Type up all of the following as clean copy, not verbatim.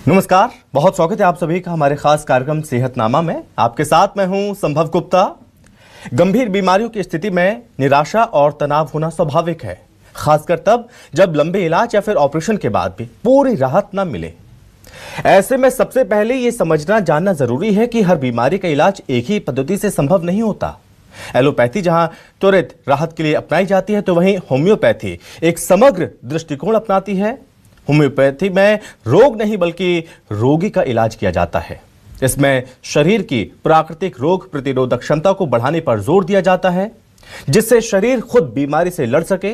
नमस्कार, बहुत स्वागत है आप सभी का हमारे खास कार्यक्रम सेहतनामा में। आपके साथ मैं हूं संभव गुप्ता। गंभीर बीमारियों की स्थिति में निराशा और तनाव होना स्वाभाविक है, खासकर तब जब लंबे इलाज या फिर ऑपरेशन के बाद भी पूरी राहत न मिले। ऐसे में सबसे पहले ये समझना जानना जरूरी है कि हर बीमारी का इलाज एक ही पद्धति से संभव नहीं होता। एलोपैथी जहां त्वरित राहत के लिए अपनाई जाती है, तो वहीं होम्योपैथी एक समग्र दृष्टिकोण अपनाती है। होम्योपैथी में रोग नहीं बल्कि रोगी का इलाज किया जाता है। इसमें शरीर की प्राकृतिक रोग प्रतिरोधक क्षमता को बढ़ाने पर जोर दिया जाता है, जिससे शरीर खुद बीमारी से लड़ सके।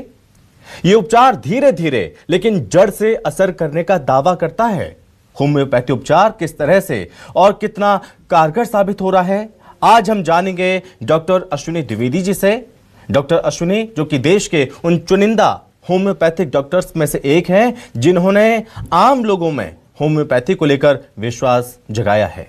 यह उपचार धीरे धीरे लेकिन जड़ से असर करने का दावा करता है। होम्योपैथी उपचार किस तरह से और कितना कारगर साबित हो रहा है, आज हम जानेंगे डॉक्टर अश्विनी द्विवेदी जी से। डॉक्टर अश्विनी जो कि देश के उन चुनिंदा होम्योपैथिक डॉक्टर्स में से एक हैं जिन्होंने आम लोगों में होम्योपैथी को लेकर विश्वास जगाया है।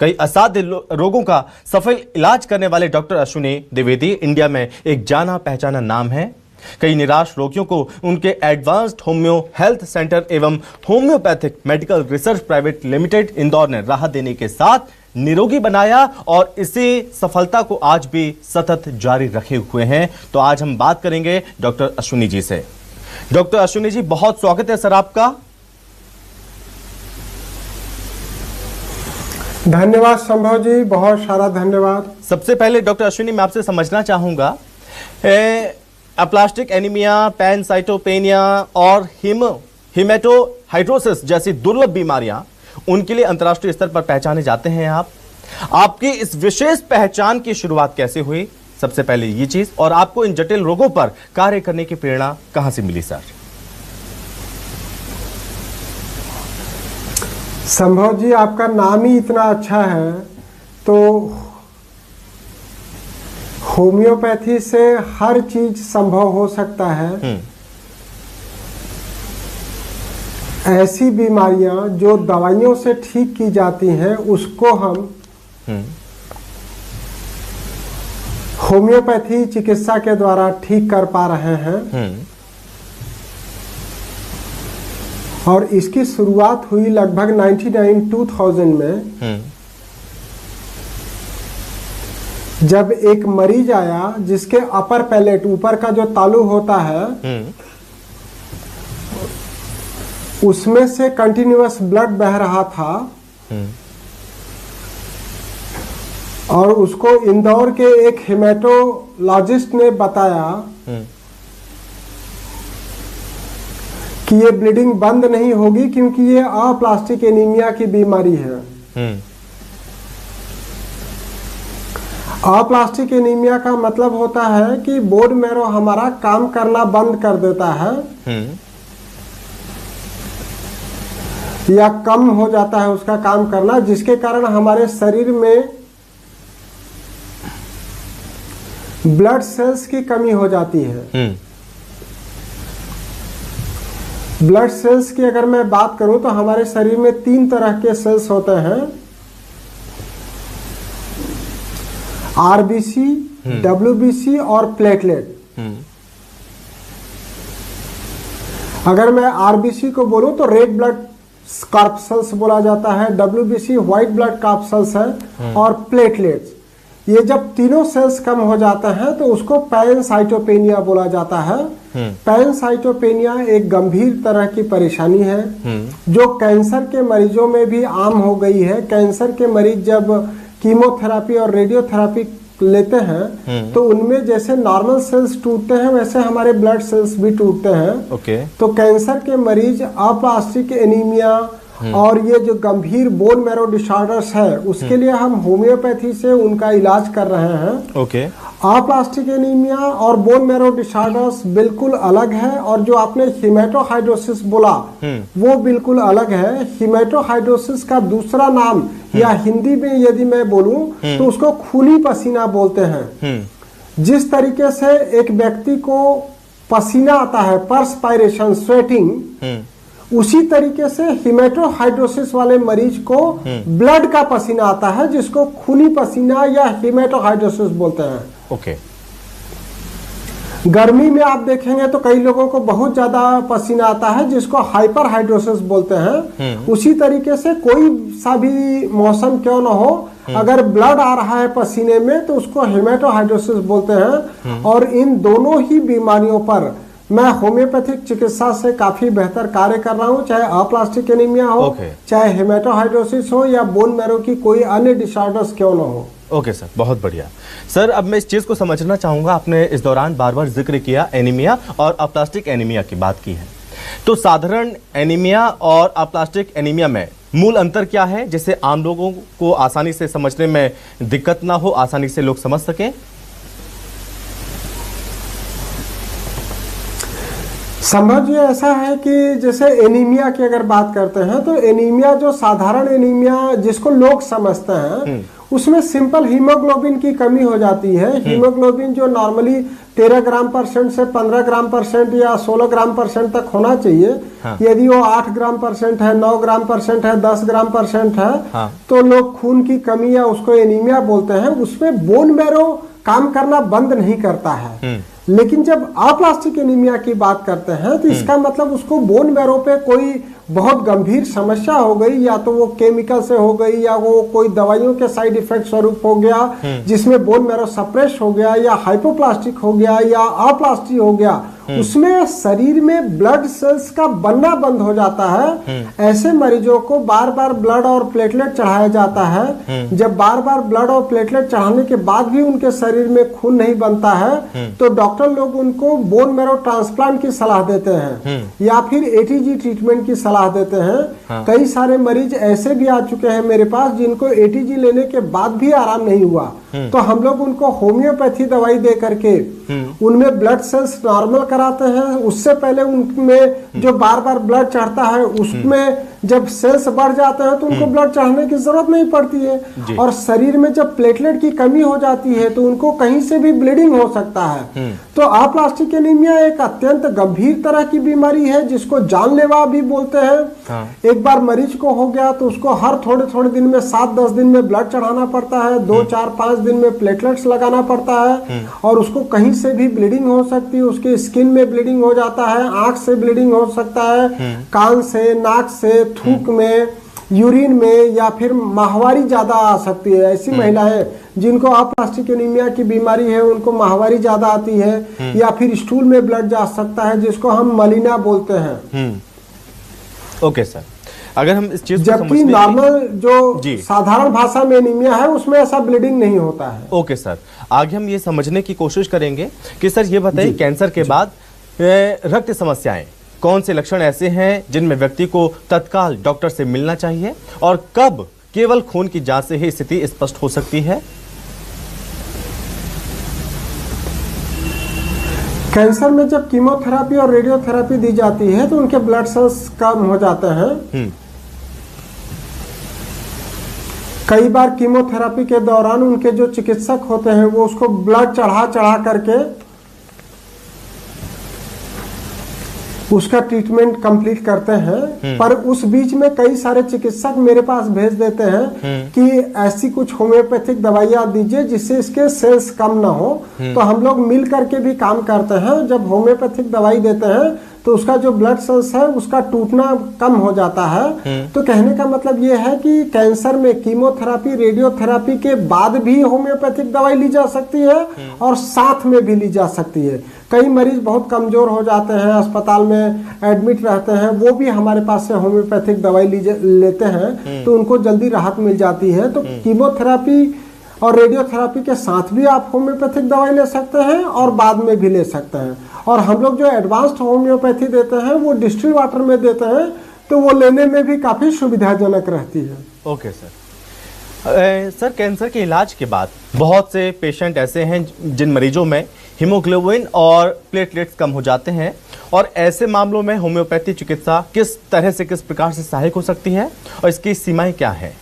कई असाध्य रोगों का सफल इलाज करने वाले डॉक्टर अश्विनी द्विवेदी इंडिया में एक जाना पहचाना नाम है। कई निराश रोगियों को उनके एडवांस्ड होम्यो हेल्थ सेंटर एवं homeopathic medical research private limited Indore ने राहत देने के साथ निरोगी बनाया और इसी सफलता को आज भी सतत जारी रखे हुए हैं। तो आज हम बात करेंगे डॉक्टर अश्विनी जी से। डॉक्टर अश्विनी जी, बहुत स्वागत है सर आपका। धन्यवाद संभव जी, बहुत सारा धन्यवाद। सबसे पहले डॉक्टर अश्विनी, मैं आपसे समझना चाहूंगा, अप्लास्टिक एनीमिया, पैनसाइटोपेनिया और हीमेटोहाइड्रोसिस जैसी दुर्लभ बीमारियां, उनके लिए अंतर्राष्ट्रीय स्तर पर पहचाने जाते हैं आपकी इस विशेष पहचान की शुरुआत कैसे हुई, सबसे पहले ये चीज, और आपको इन जटिल रोगों पर कार्य करने की प्रेरणा कहां से मिली सर? संभव जी, आपका नाम ही इतना अच्छा है, तो होम्योपैथी से हर चीज संभव हो सकता है। ऐसी बीमारियां जो दवाइयों से ठीक की जाती हैं, उसको हम होम्योपैथी चिकित्सा के द्वारा ठीक कर पा रहे हैं। और इसकी शुरुआत हुई लगभग 2000 में, जब एक मरीज आया जिसके अपर पैलेट, ऊपर का जो तालू होता है, उसमें से कंटिन्यूअस ब्लड बह रहा था और उसको इंदौर के एक हेमेटोलॉजिस्ट ने बताया कि ये ब्लीडिंग बंद नहीं होगी क्योंकि ये अप्लास्टिक एनीमिया की बीमारी है। अप्लास्टिक एनीमिया का मतलब होता है कि बोन मैरो हमारा काम करना बंद कर देता है या कम हो जाता है उसका काम करना, जिसके कारण हमारे शरीर में ब्लड सेल्स की कमी हो जाती है। ब्लड सेल्स की अगर मैं बात करूं तो हमारे शरीर में 3 तरह के सेल्स होते हैं, आरबीसी, डब्ल्यूबीसी और प्लेटलेट। अगर मैं आरबीसी को बोलूं तो रेड ब्लड कार्पसेल्स बोला जाता है, डब्ल्यूबीसी व्हाइट ब्लड कार्पसेल्स है, और प्लेटलेट्स। ये जब तीनों सेल्स कम हो जाते हैं तो उसको पैनसाइटोपेनिया बोला जाता है। पैनसाइटोपेनिया एक गंभीर तरह की परेशानी है जो कैंसर के मरीजों में भी आम हो गई है। कैंसर के मरीज जब कीमोथेरापी और रेडियोथेरापी लेते हैं तो उनमें जैसे नॉर्मल सेल्स टूटते हैं वैसे हमारे ब्लड सेल्स भी टूटते हैं। तो कैंसर के मरीज अप्लास्टिक एनीमिया और ये जो गंभीर बोन मैरो डिसऑर्डर्स है उसके लिए हम होम्योपैथी से उनका इलाज कर रहे हैं। अप्लास्टिक एनीमिया और बोन मैरो डिसऑर्डर्स बिल्कुल अलग है, और जो आपने हीमेटोहाइड्रोसिस बोला वो बिल्कुल अलग है। हीमेटोहाइड्रोसिस का दूसरा नाम या हिंदी में यदि मैं बोलूं तो उसको खूनी पसीना बोलते हैं। जिस तरीके से एक व्यक्ति को पसीना आता है, पर्सपायरेशन, स्वेटिंग, उसी तरीके से हीमेटोहाइड्रोसिस वाले मरीज को ब्लड का पसीना आता है, जिसको खूनी पसीना या हीमेटोहाइड्रोसिस बोलते हैं। गर्मी में आप देखेंगे तो कई लोगों को बहुत ज्यादा पसीना आता है, जिसको हाइपर हाइड्रोसिस बोलते हैं। उसी तरीके से कोई सा भी मौसम क्यों ना हो, अगर ब्लड आ रहा है पसीने में तो उसको हेमेटोहाइड्रोसिस बोलते हैं। और इन दोनों ही बीमारियों पर मैं होम्योपैथिक चिकित्सा से काफी बेहतर कार्य कर रहा हूँ, चाहे अप्लास्टिक एनीमिया हो, चाहे हेमेटोहाइड्रोसिस हो, या बोन मैरो की कोई अन्य डिसऑर्डर्स क्यों ना हो। ओके सर, बहुत बढ़िया। सर अब मैं इस चीज़ को समझना चाहूँगा, आपने इस दौरान बार बार जिक्र किया एनीमिया और अप्लास्टिक एनीमिया की बात की है, तो साधारण एनीमिया और अप्लास्टिक एनीमिया में मूल अंतर क्या है, जिससे आम लोगों को आसानी से समझने में दिक्कत ना हो, आसानी से लोग समझ सकें? संभव ये ऐसा है कि जैसे एनीमिया की अगर बात करते हैं तो एनीमिया जो साधारण एनीमिया जिसको लोग समझते हैं उसमें सिंपल हीमोग्लोबिन की कमी हो जाती है। हीमोग्लोबिन जो नॉर्मली 13 ग्राम % से 15 ग्राम % या 16 ग्राम % तक होना चाहिए, यदि वो 8 ग्राम % है, 9 ग्राम % है, 10 ग्राम % है, तो लोग खून की कमी या उसको एनीमिया बोलते हैं। उसमें बोन मैरो काम करना बंद नहीं करता है। लेकिन जब अप्लास्टिक एनीमिया की बात करते हैं तो इसका मतलब उसको बोन मैरो पे कोई बहुत गंभीर समस्या हो गई, या तो वो केमिकल से हो गई, या वो कोई दवाइयों के साइड इफेक्ट स्वरूप हो गया जिसमें बोन मैरो सप्रेस हो गया, या हाइपोप्लास्टिक हो गया, या अप्लास्टिक हो गया। उसमें शरीर में ब्लड सेल्स का बनना बंद हो जाता है। ऐसे मरीजों को बार बार ब्लड और प्लेटलेट चढ़ाया जाता है। जब बार बार ब्लड और प्लेटलेट चढ़ाने के बाद भी उनके शरीर में खून नहीं बनता है तो डॉक्टर लोग उनको बोन मैरो ट्रांसप्लांट की सलाह देते हैं, या फिर एटीजी ट्रीटमेंट की सलाह देते हैं। कई सारे मरीज ऐसे भी आ चुके हैं मेरे पास जिनको एटीजी लेने के बाद भी आराम नहीं हुआ, तो हम लोग उनको होम्योपैथी दवाई दे करके उनमें ब्लड सेल्स नॉर्मल कराते हैं। उससे पहले उनमें जो बार बार ब्लड चढ़ता है उसमें जब सेल्स बढ़ जाते हैं तो उनको ब्लड चढ़ाने की जरूरत नहीं पड़ती है। और शरीर में जब प्लेटलेट की कमी हो जाती है तो उनको कहीं से भी ब्लीडिंग हो सकता है। तो अप्लास्टिक एनीमिया एक अत्यंत गंभीर तरह की बीमारी है जिसको जानलेवा भी बोलते हैं। एक बार मरीज को हो गया तो उसको हर थोड़े थोड़े दिन में 7-10 दिन में ब्लड चढ़ाना पड़ता है, 2-4-5 दिन में प्लेटलेट्स लगाना पड़ता है, और उसको कहीं से भी ब्लीडिंग हो सकती है। उसके स्किन में ब्लीडिंग हो जाता है, आंख से ब्लीडिंग हो सकता है, कान से, नाक से, थूक में, यूरिन में, या फिर माहवारी ज्यादा आ सकती है। ऐसी महिलाएं जिनको अप्लास्टिक एनीमिया की बीमारी है उनको माहवारी ज्यादा आती है, या फिर स्टूल में ब्लड जा सकता है जिसको हम मलिना बोलते हैं। ओके सर, अगर हम इस चीज को जबकि नॉर्मल जो साधारण भाषा में एनीमिया है उसमें ऐसा ब्लीडिंग नहीं होता है। ओके सर, आगे हम ये समझने की कोशिश करेंगे कि सर ये बताइए कैंसर के बाद रक्त समस्याएं कौन से लक्षण ऐसे हैं जिनमें व्यक्ति को तत्काल डॉक्टर से मिलना चाहिए, और कब केवल खून की जांच से ही स्थिति स्पष्ट हो सकती है? कैंसर में जब कीमोथेरेपी और रेडियोथेरेपी दी जाती है तो उनके ब्लड सेल्स कम हो जाते हैं। कई बार कीमोथेरेपी के दौरान उनके जो चिकित्सक होते हैं वो उसको ब्लड चढ़ा करके उसका ट्रीटमेंट कंप्लीट करते हैं। पर उस बीच में कई सारे चिकित्सक मेरे पास भेज देते हैं कि ऐसी कुछ होम्योपैथिक दवाइयां दीजिए जिससे इसके सेल्स कम ना हो। तो हम लोग मिल करके भी काम करते हैं। जब होम्योपैथिक दवाई देते हैं तो उसका जो ब्लड सेल्स है उसका टूटना कम हो जाता है। तो कहने का मतलब ये है कि कैंसर में कीमोथेरेपी, रेडियोथेरेपी के बाद भी होम्योपैथिक दवाई ली जा सकती है और साथ में भी ली जा सकती है। कई मरीज बहुत कमजोर हो जाते हैं, अस्पताल में एडमिट रहते हैं, वो भी हमारे पास से होम्योपैथिक दवाई लेते हैं तो उनको जल्दी राहत मिल जाती है। तो कीमोथेरेपी और रेडियोथेरेपी के साथ भी आप होम्योपैथिक दवाई ले सकते हैं और बाद में भी ले सकते हैं। और हम लोग जो एडवांस्ड होम्योपैथी देते हैं वो डिस्टिल वाटर में देते हैं, तो वो लेने में भी काफी सुविधाजनक रहती है। Okay sir. सर कैंसर के इलाज के बाद बहुत से पेशेंट ऐसे हैं जिन मरीजों में हीमोग्लोबिन और प्लेटलेट्स कम हो जाते हैं, और ऐसे मामलों में होम्योपैथी चिकित्सा किस तरह से, किस प्रकार से सहायक हो सकती है और इसकी सीमाएं क्या है?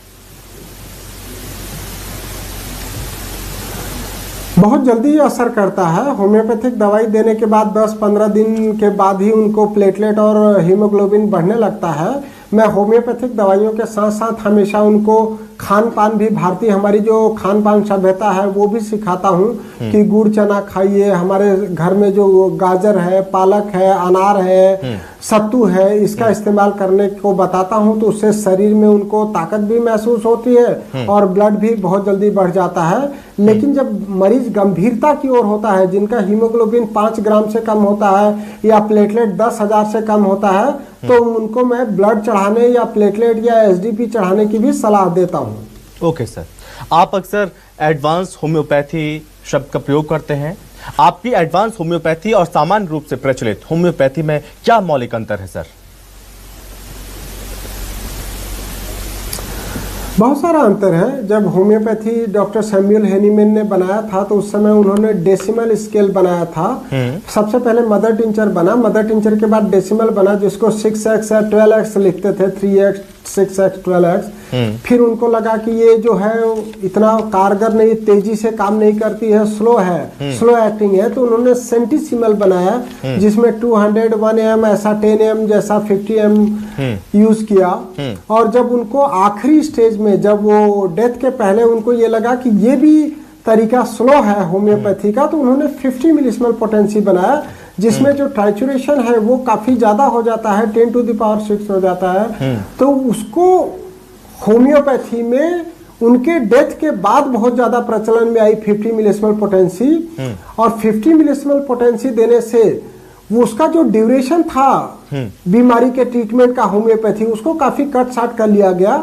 बहुत जल्दी असर करता है। होम्योपैथिक दवाई देने के बाद 10-15 दिन के बाद ही उनको प्लेटलेट और हीमोग्लोबिन बढ़ने लगता है। मैं होम्योपैथिक दवाइयों के साथ साथ हमेशा उनको खान पान भी भारतीय हमारी जो खान पान सभ्यता है वो भी सिखाता हूँ कि गुड़ चना खाइए। हमारे घर में जो गाजर है, पालक है, अनार है, सत्तू है, इसका इस्तेमाल करने को बताता हूँ। तो उससे शरीर में उनको ताकत भी महसूस होती है और ब्लड भी बहुत जल्दी बढ़ जाता है। लेकिन जब मरीज गंभीरता की ओर होता है, जिनका हीमोग्लोबिन 5 ग्राम से कम होता है या प्लेटलेट 10,000 से कम होता है, तो उनको मैं ब्लड चढ़ाने या प्लेटलेट या एसडीपी चढ़ाने की भी सलाह देता हूँ। ओके सर, आप अक्सर एडवांस होम्योपैथी शब्द का प्रयोग करते हैं। आपकी एडवांस होम्योपैथी और सामान्य रूप से प्रचलित होम्योपैथी में क्या मौलिक अंतर है सर? बहुत सारा अंतर है। जब होम्योपैथी डॉक्टर सैमुअल हेनीमैन ने बनाया था तो उस समय उन्होंने डेसिमल स्केल बनाया था। सबसे पहले मदर टिंचर बना, मदर टिंचर के बाद डेसिमल बना, जिसको 6x या 12x लिखते थे, 3x 6x 12x। फिर उनको लगा कि ये जो है इतना कारगर नहीं, तेजी से काम नहीं करती है, स्लो है, स्लो एक्टिंग है। तो उन्होंने सेंटीसिमल बनाया जिसमें 200 1m ऐसा 10m जैसा 50m यूज किया। और जब उनको आखिरी स्टेज में, जब वो डेथ के पहले उनको ये लगा कि ये भी तरीका स्लो है होम्योपैथी का, तो उन्होंने 50 मिलीसिमल पोटेंसी बनाया, जिसमें जो टाइचुरेशन है वो काफी ज्यादा हो जाता है, 10⁶ हो जाता है। तो उसको होम्योपैथी में उनके डेथ के बाद बहुत ज्यादा प्रचलन में आई 50 मिलीसिमल पोटेंसी। और 50 मिलीसिमल पोटेंसी देने से वो उसका जो ड्यूरेशन था बीमारी के ट्रीटमेंट का होम्योपैथी, उसको काफी कट शार्ट कर लिया गया।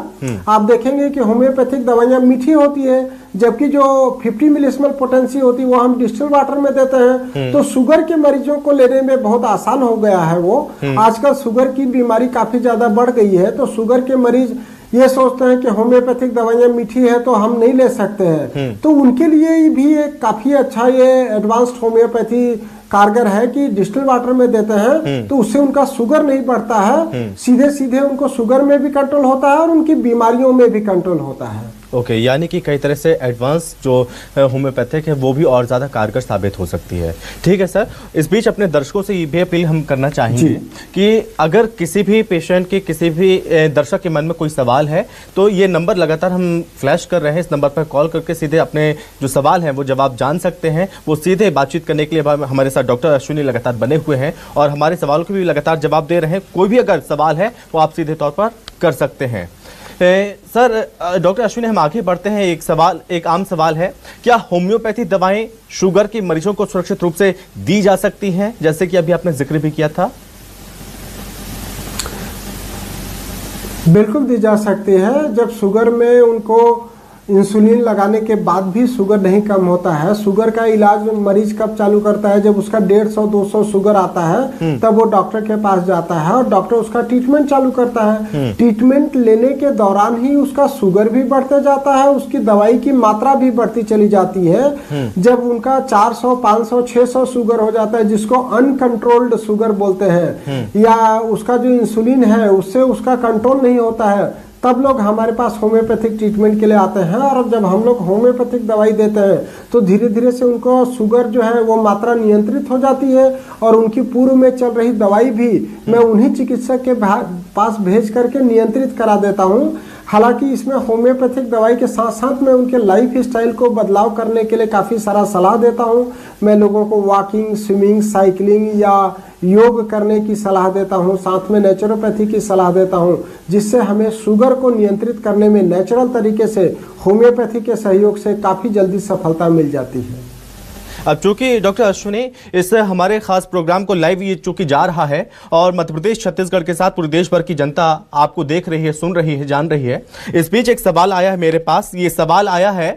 आप देखेंगे कि होम्योपैथिक दवाइयां मीठी होती है, जबकि जो 50 मिलीसिमल पोटेंसी होती है वो हम डिस्टिल वाटर में देते हैं। तो शुगर के मरीजों को लेने में बहुत आसान हो गया है। वो आजकल शुगर की बीमारी काफी ज्यादा बढ़ गई है, तो शुगर के मरीज ये सोचते हैं कि होम्योपैथिक दवाइयां मीठी है तो हम नहीं ले सकते हैं। तो उनके लिए भी एक काफी अच्छा ये एडवांस्ड होम्योपैथी कारगर है कि डिस्टिल वाटर में देते हैं, तो उससे उनका शुगर नहीं बढ़ता है, सीधे सीधे उनको शुगर में भी कंट्रोल होता है और उनकी बीमारियों में भी कंट्रोल होता है। ओके, यानी कि कई तरह से एडवांस जो होम्योपैथिक है वो भी और ज़्यादा कारगर साबित हो सकती है। ठीक है सर, इस बीच अपने दर्शकों से ये भी अपील हम करना चाहेंगे कि अगर किसी भी पेशेंट के, किसी भी दर्शक के मन में कोई सवाल है तो ये नंबर लगातार हम फ्लैश कर रहे हैं, इस नंबर पर कॉल करके सीधे अपने जो सवाल हैं वो जवाब जान सकते हैं। वो सीधे बातचीत करने के लिए हमारे साथ डॉक्टर अश्विनी लगातार बने हुए हैं और हमारे सवालों के भी लगातार जवाब दे रहे हैं। कोई भी अगर सवाल है वो आप सीधे तौर पर कर सकते हैं। सर, डॉक्टर अश्विनी, हम आगे बढ़ते हैं। एक आम सवाल है, क्या होम्योपैथी दवाएं शुगर के मरीजों को सुरक्षित रूप से दी जा सकती हैं, जैसे कि अभी आपने जिक्र भी किया था? बिल्कुल दी जा सकती है। जब शुगर में उनको इंसुलिन लगाने के बाद भी शुगर नहीं कम होता है, शुगर का इलाज मरीज कब चालू करता है? जब उसका 150-200 शुगर आता है तब वो डॉक्टर के पास जाता है और डॉक्टर उसका ट्रीटमेंट चालू करता है। ट्रीटमेंट लेने के दौरान ही उसका शुगर भी बढ़ते जाता है, उसकी दवाई की मात्रा भी बढ़ती चली जाती है। जब उनका 400, 500, 600 शुगर हो जाता है, जिसको अनकंट्रोल्ड शुगर बोलते हैं, या उसका जो इंसुलिन है उससे उसका कंट्रोल नहीं होता है, तब लोग हमारे पास होम्योपैथिक ट्रीटमेंट के लिए आते हैं। और जब हम लोग होम्योपैथिक दवाई देते हैं तो धीरे धीरे से उनको शुगर जो है वो मात्रा नियंत्रित हो जाती है और उनकी पूर्व में चल रही दवाई भी मैं उन्हीं चिकित्सक के पास भेज करके नियंत्रित करा देता हूँ। हालांकि इसमें होम्योपैथिक दवाई के साथ साथ मैं उनके लाइफ स्टाइल को बदलाव करने के लिए काफ़ी सारा सलाह देता हूँ। मैं लोगों को वॉकिंग, स्विमिंग, साइकिलिंग या योग करने की सलाह देता हूँ, साथ में नेचुरोपैथी की सलाह देता हूँ, जिससे हमें शुगर को नियंत्रित करने में नेचुरल तरीके से होम्योपैथी के सहयोग से काफ़ी जल्दी सफलता मिल जाती है। अब चूंकि डॉक्टर अश्विनी इस हमारे खास प्रोग्राम को लाइव ये चूंकि जा रहा है और मध्य प्रदेश, छत्तीसगढ़ के साथ पूरे देश भर की जनता आपको देख रही है, सुन रही है, जान रही है, इस बीच एक सवाल आया है मेरे पास। ये सवाल आया है,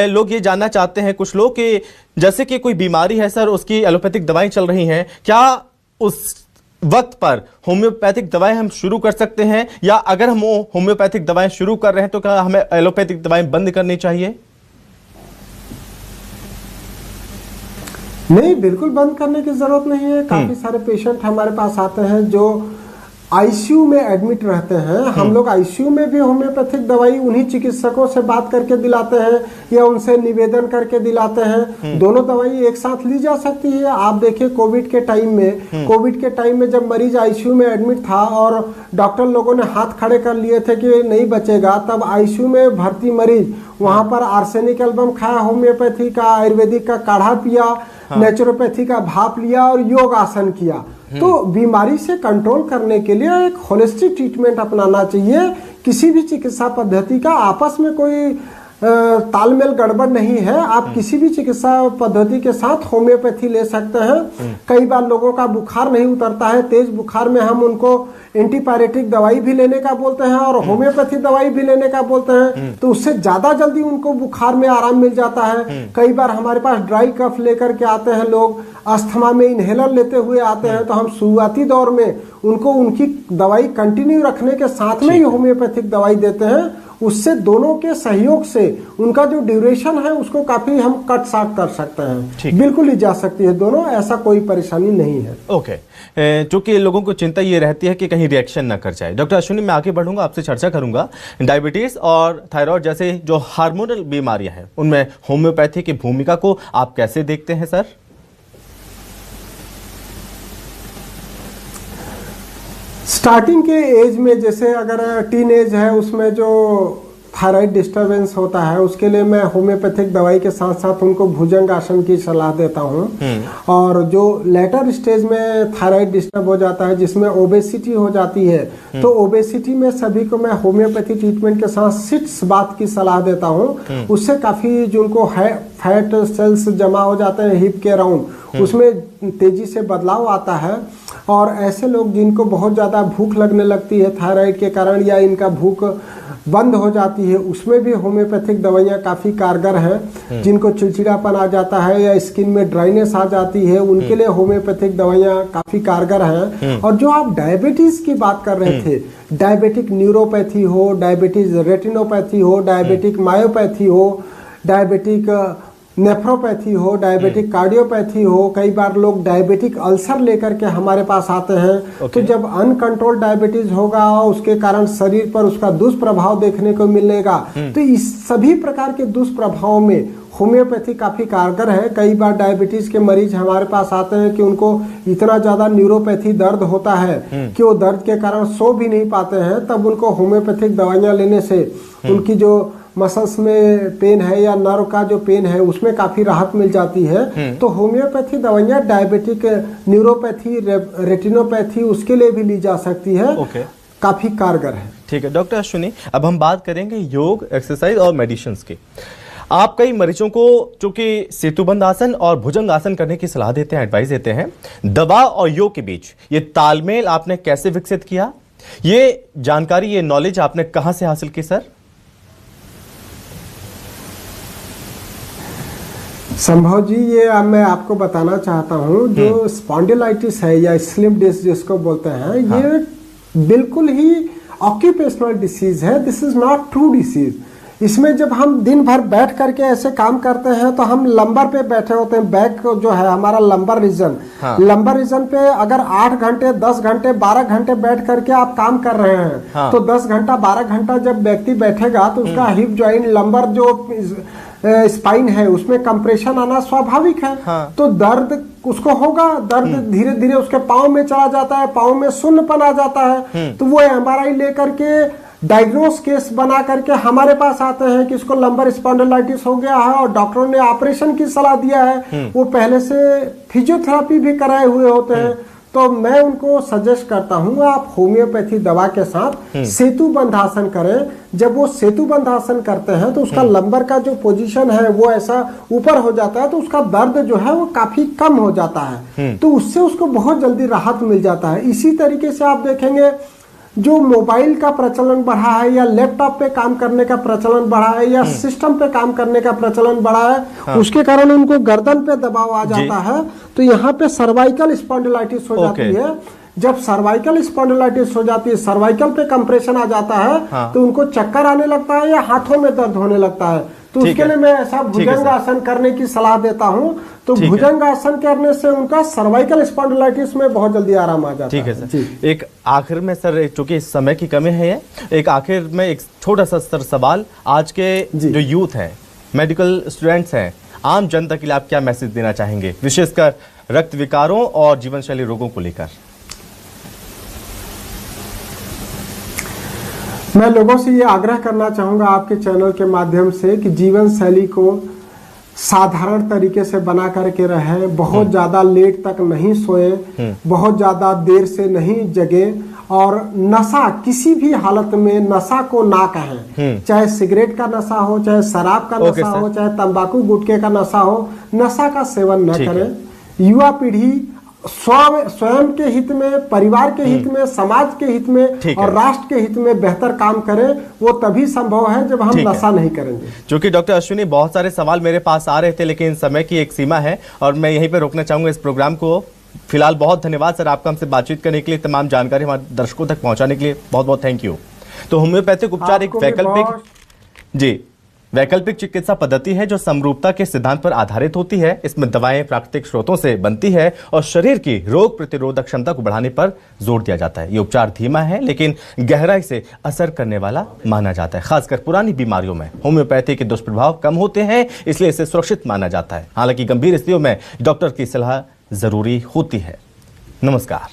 लोग ये जानना चाहते हैं कुछ लोग कि जैसे कि कोई बीमारी है सर, उसकी एलोपैथिक दवाएं चल रही हैं, क्या उस वक्त पर होम्योपैथिक दवाएं हम शुरू कर सकते हैं, या अगर हम होम्योपैथिक दवाएं शुरू कर रहे हैं तो क्या हमें एलोपैथिक दवाएं बंद करनी चाहिए? नहीं, बिल्कुल बंद करने की जरूरत नहीं है। काफी सारे पेशेंट हमारे पास आते हैं जो आईसीयू में एडमिट रहते हैं, हम लोग आईसीयू में भी होम्योपैथिक दवाई उन्हीं चिकित्सकों से बात करके दिलाते हैं या उनसे निवेदन करके दिलाते हैं। दोनों दवाई एक साथ ली जा सकती है। आप देखिए कोविड के टाइम में जब मरीज आईसीयू में एडमिट था और डॉक्टर लोगों ने हाथ खड़े कर लिए थे कि नहीं बचेगा, तब आईसीयू में भर्ती मरीज वहां पर आर्सेनिक एल्बम खाया, होम्योपैथी का आयुर्वेदिक का काढ़ा पिया, नेचुरोपैथी का भाप लिया और योग आसन किया। तो बीमारी से कंट्रोल करने के लिए एक होलिस्टिक ट्रीटमेंट अपनाना चाहिए। किसी भी चिकित्सा पद्धति का आपस में कोई तालमेल गड़बड़ नहीं है। आप किसी भी चिकित्सा पद्धति के साथ होम्योपैथी ले सकते हैं। कई बार लोगों का बुखार नहीं उतरता है, तेज बुखार में हम उनको एंटीपायरेटिक दवाई भी लेने का बोलते हैं और होम्योपैथी दवाई भी लेने का बोलते हैं, तो उससे ज्यादा जल्दी उनको बुखार में आराम मिल जाता है। कई बार हमारे पास ड्राई कफ लेकर के आते हैं लोग, अस्थमा में इनहेलर लेते हुए आते हैं, तो हम शुरुआती दौर में उनको उनकी दवाई कंटिन्यू रखने के साथ में ही होम्योपैथिक दवाई देते हैं। उससे दोनों के सहयोग से उनका जो ड्यूरेशन है उसको काफी हम कट शार्ट कर सकते हैं। बिल्कुल ही जा सकती है दोनों, ऐसा कोई परेशानी नहीं है। ओके, चूंकि लोगों को चिंता ये रहती है कि कहीं रिएक्शन ना कर जाए। डॉक्टर अश्विनी, मैं आगे बढ़ूंगा, आपसे चर्चा करूंगा डायबिटीज और थायराइड जैसे जो हार्मोनल बीमारियां हैं उनमें होम्योपैथी की भूमिका को आप कैसे देखते हैं सर? स्टार्टिंग के एज में, जैसे अगर टीन एज है, उसमें जो थायराइड डिस्टरबेंस होता है उसके लिए मैं होम्योपैथिक दवाई के साथ साथ उनको भुजंग आसन की सलाह देता हूँ। और जो लेटर स्टेज में थायराइड डिस्टर्ब हो जाता है जिसमें ओबेसिटी हो जाती है, तो ओबेसिटी में सभी को मैं होम्योपैथी ट्रीटमेंट के साथ सिट्स बात की सलाह देता हूँ। उससे काफी जिनको फैट सेल्स जमा हो जाते हैं हिप के अराउंड, उसमें तेजी से बदलाव आता है। और ऐसे लोग जिनको बहुत ज़्यादा भूख लगने लगती है थायराइड के कारण या इनका भूख बंद हो जाती है, उसमें भी होम्योपैथिक दवाइयाँ काफ़ी कारगर हैं। जिनको चिड़चिड़ापन आ जाता है या स्किन में ड्राइनेस आ जाती है, उनके लिए होम्योपैथिक दवाइयाँ काफ़ी कारगर हैं। और जो आप डायबिटीज़ की बात कर रहे थे, डायबिटिक न्यूरोपैथी हो, डायबिटीज रेटिनोपैथी हो, डायबिटिक मायोपैथी हो, डायबिटिक नेफ्रोपैथी हो, डायबिटिक कार्डियोपैथी हो, कई बार लोग डायबिटिक अल्सर लेकर के हमारे पास आते हैं। तो जब अनकंट्रोल डायबिटीज होगा उसके कारण शरीर पर उसका दुष्प्रभाव देखने को मिलेगा। तो इस सभी प्रकार के दुष्प्रभावों में होम्योपैथी काफी कारगर है। कई बार डायबिटीज के मरीज हमारे पास आते हैं कि उनको इतना ज्यादा न्यूरोपैथी दर्द होता है कि वो दर्द के कारण सो भी नहीं पाते हैं, तब उनको होम्योपैथिक दवाइयाँ लेने से उनकी जो मसल्स में पेन है या नर्व का जो पेन है उसमें काफी राहत मिल जाती है। तो होम्योपैथी दवाइयाँ डायबिटिक न्यूरोपैथी, रेटिनोपैथी उसके लिए भी ली जा सकती है। काफी कारगर है। ठीक है डॉक्टर अश्विनी, अब हम बात करेंगे योग, एक्सरसाइज और मेडिसिन की। आप कई मरीजों को चूंकि सेतुबंध आसन और भुजंग आसन करने की सलाह देते हैं, एडवाइस देते हैं, दवा और योग के बीच ये तालमेल आपने कैसे विकसित किया? ये जानकारी, ये नॉलेज आपने कहां से हासिल की सर? संभव जी, ये मैं आपको बताना चाहता हूँ, जो स्पॉन्डिलाइटिस है या स्लिप डिस्क जिसको बोलते हैं, ये बिल्कुल ही ऑक्यूपेशनल डिसीज है। This is not true disease. इसमें जब हम दिन भर बैठ करके ऐसे काम करते हैं तो हम लंबर पे बैठे होते हैं। बैक जो है हमारा लंबर रीजन, लंबर रीजन पे अगर 8 घंटे, 10 घंटे, 12 घंटे बैठ करके आप काम कर रहे हैं, तो 10 घंटा 12 घंटा जब व्यक्ति बैठेगा तो उसका हिप जॉइंट, लंबर जो स्पाइन है उसमें कंप्रेशन आना स्वाभाविक है। तो दर्द उसको होगा, दर्द धीरे धीरे उसके पाँव में चला जाता है, पाँव में सुन्नपन आ जाता है। तो वो एमआरआई लेकर के डायग्नोस केस बना करके हमारे पास आते हैं कि इसको लंबर स्पॉन्डिलाइटिस हो गया है और डॉक्टरों ने ऑपरेशन की सलाह दिया है। वो पहले से फिजियोथेरेपी भी कराए हुए होते हैं। तो मैं उनको सजेस्ट करता हूँ आप होम्योपैथी दवा के साथ सेतुबंध आसन करें। जब वो सेतुबंध आसन करते हैं तो उसका लंबर का जो पोजीशन है वो ऐसा ऊपर हो जाता है, तो उसका दर्द जो है वो काफी कम हो जाता है। तो उससे उसको बहुत जल्दी राहत मिल जाता है। इसी तरीके से आप देखेंगे जो मोबाइल का प्रचलन बढ़ा है या लैपटॉप पे काम करने का प्रचलन बढ़ा है या सिस्टम पे काम करने का प्रचलन बढ़ा है, उसके कारण उनको गर्दन पे दबाव आ जाता है। तो यहाँ पे सर्वाइकल स्पॉन्डिलाइटिस हो जाती है। जब सर्वाइकल स्पॉन्डिलाइटिस हो जाती है, सर्वाइकल पे कंप्रेशन आ जाता है, तो उनको चक्कर आने लगता है या हाथों में दर्द होने लगता है। तो उसके लिए मैं ऐसा भुजंगासन करने की सलाह देता हूं। तो भुजंगासन करने से उनका सर्वाइकल स्पॉन्डिलाइटिस में बहुत जल्दी आराम आ जाता है। ठीक है सर। एक आखिर में सर, चूंकि इस समय की कमी है, एक आखिर में एक छोटा सा सर सवाल, आज के जो यूथ है, मेडिकल स्टूडेंट्स हैं, आम जनता के लिए आप क्या मैसेज देना चाहेंगे, विशेषकर रक्त विकारों और जीवन शैली रोगों को लेकर? मैं लोगों से ये आग्रह करना चाहूंगा आपके चैनल के माध्यम से कि जीवन शैली को साधारण तरीके से बना करके रहे, बहुत ज्यादा लेट तक नहीं सोए, बहुत ज्यादा देर से नहीं जगे, और नशा किसी भी हालत में नशा को ना कहें। चाहे सिगरेट का नशा हो, चाहे शराब का नशा हो, चाहे तंबाकू गुटखे का नशा हो, नशा का सेवन न करें। युवा पीढ़ी स्वयं के हित में, परिवार के हित में, समाज के हित में और राष्ट्र के हित में बेहतर काम करें। वो तभी संभव है जब हम नशा नहीं करेंगे। क्योंकि डॉक्टर अश्विनी, बहुत सारे सवाल मेरे पास आ रहे थे, लेकिन समय की एक सीमा है और मैं यहीं पे रोकना चाहूंगा इस प्रोग्राम को। फिलहाल बहुत धन्यवाद सर आपका हमसे बातचीत करने के लिए, तमाम जानकारी हमारे दर्शकों तक पहुंचाने के लिए बहुत बहुत थैंक यू। तो होम्योपैथिक उपचार एक वैकल्पिक चिकित्सा पद्धति है जो समरूपता के सिद्धांत पर आधारित होती है। इसमें दवाएं प्राकृतिक स्रोतों से बनती है और शरीर की रोग प्रतिरोधक क्षमता को बढ़ाने पर जोर दिया जाता है। ये उपचार धीमा है लेकिन गहराई से असर करने वाला माना जाता है। खासकर पुरानी बीमारियों में होम्योपैथी के दुष्प्रभाव कम होते हैं, इसलिए इसे सुरक्षित माना जाता है। हालांकि गंभीर स्थितियों में डॉक्टर की सलाह जरूरी होती है। नमस्कार।